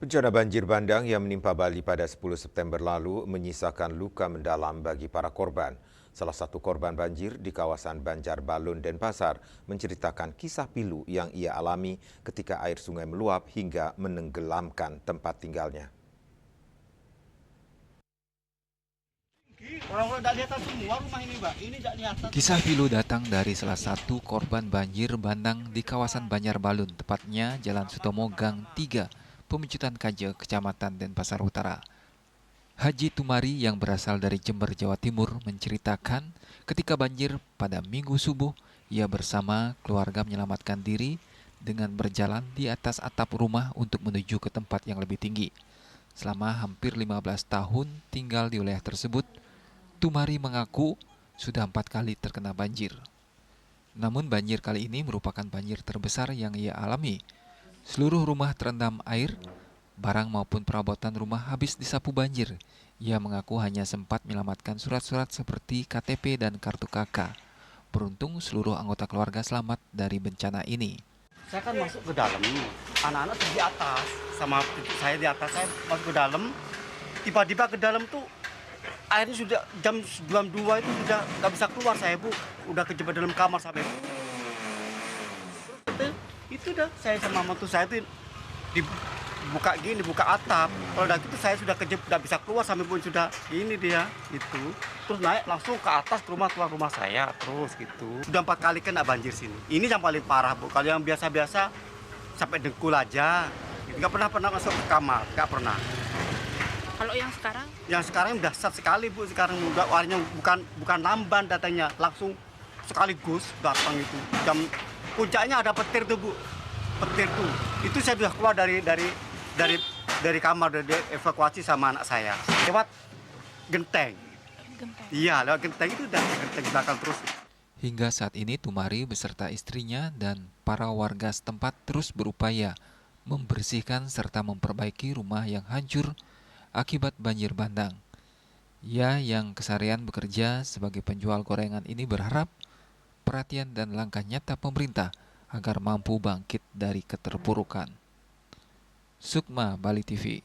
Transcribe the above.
Bencana banjir bandang yang menimpa Bali pada 10 September lalu menyisakan luka mendalam bagi para korban. Salah satu korban banjir di kawasan Banjarbalut, Denpasar menceritakan kisah pilu yang ia alami ketika air sungai meluap hingga menenggelamkan tempat tinggalnya. Orang-orang tidak lihat semua rumah ini, Mbak. Ini tidak lihat. Kisah pilu datang dari salah satu korban banjir bandang di kawasan Banjarbalut, tepatnya Jalan Sutomo Gang 3, Pemecutan Kaje, Kecamatan Denpasar Utara. Haji Tumari yang berasal dari Jember, Jawa Timur menceritakan ketika banjir pada Minggu subuh, ia bersama keluarga menyelamatkan diri dengan berjalan di atas atap rumah untuk menuju ke tempat yang lebih tinggi. Selama hampir 15 tahun tinggal di wilayah tersebut, Tumari mengaku sudah 4 kali terkena banjir. Namun banjir kali ini merupakan banjir terbesar yang ia alami. Seluruh rumah terendam air, barang maupun perabotan rumah habis disapu banjir. Ia mengaku hanya sempat menyelamatkan surat-surat seperti KTP dan kartu KK. Beruntung seluruh anggota keluarga selamat dari bencana ini. Saya kan masuk ke dalam, anak-anak di atas, sama saya di atas, saya masuk ke dalam. Tiba-tiba ke dalam tuh airnya sudah jam 2 itu sudah nggak bisa keluar saya, Bu. Udah kejebak dalam kamar sampai. Itu dah saya sama mantu saya itu dibuka atap. Kalau udah gitu saya sudah kejebak nggak bisa keluar sampai pun sudah ini dia itu. Terus naik langsung ke atas ke rumah saya terus gitu. Sudah 4 kali kena banjir sini. Ini yang paling parah, Bu. Kalau yang biasa-biasa sampai dengkul aja. Nggak pernah masuk ke kamar, nggak pernah. Kalau yang sekarang? Yang sekarang dahsyat sekali, Bu. Sekarang udah warnanya bukan lamban datangnya, langsung sekaligus datang itu. Puncaknya ada petir tuh, Bu. Petir tuh. Itu saya sudah keluar dari kamar, dari evakuasi sama anak saya. Lewat genteng. Iya, lewat genteng itu udah genteng belakang terus. Hingga saat ini Tumari beserta istrinya dan para warga setempat terus berupaya membersihkan serta memperbaiki rumah yang hancur akibat banjir bandang. Ia yang keseharian bekerja sebagai penjual gorengan ini berharap perhatian dan langkah nyata pemerintah agar mampu bangkit dari keterpurukan. Sukma, Bali TV.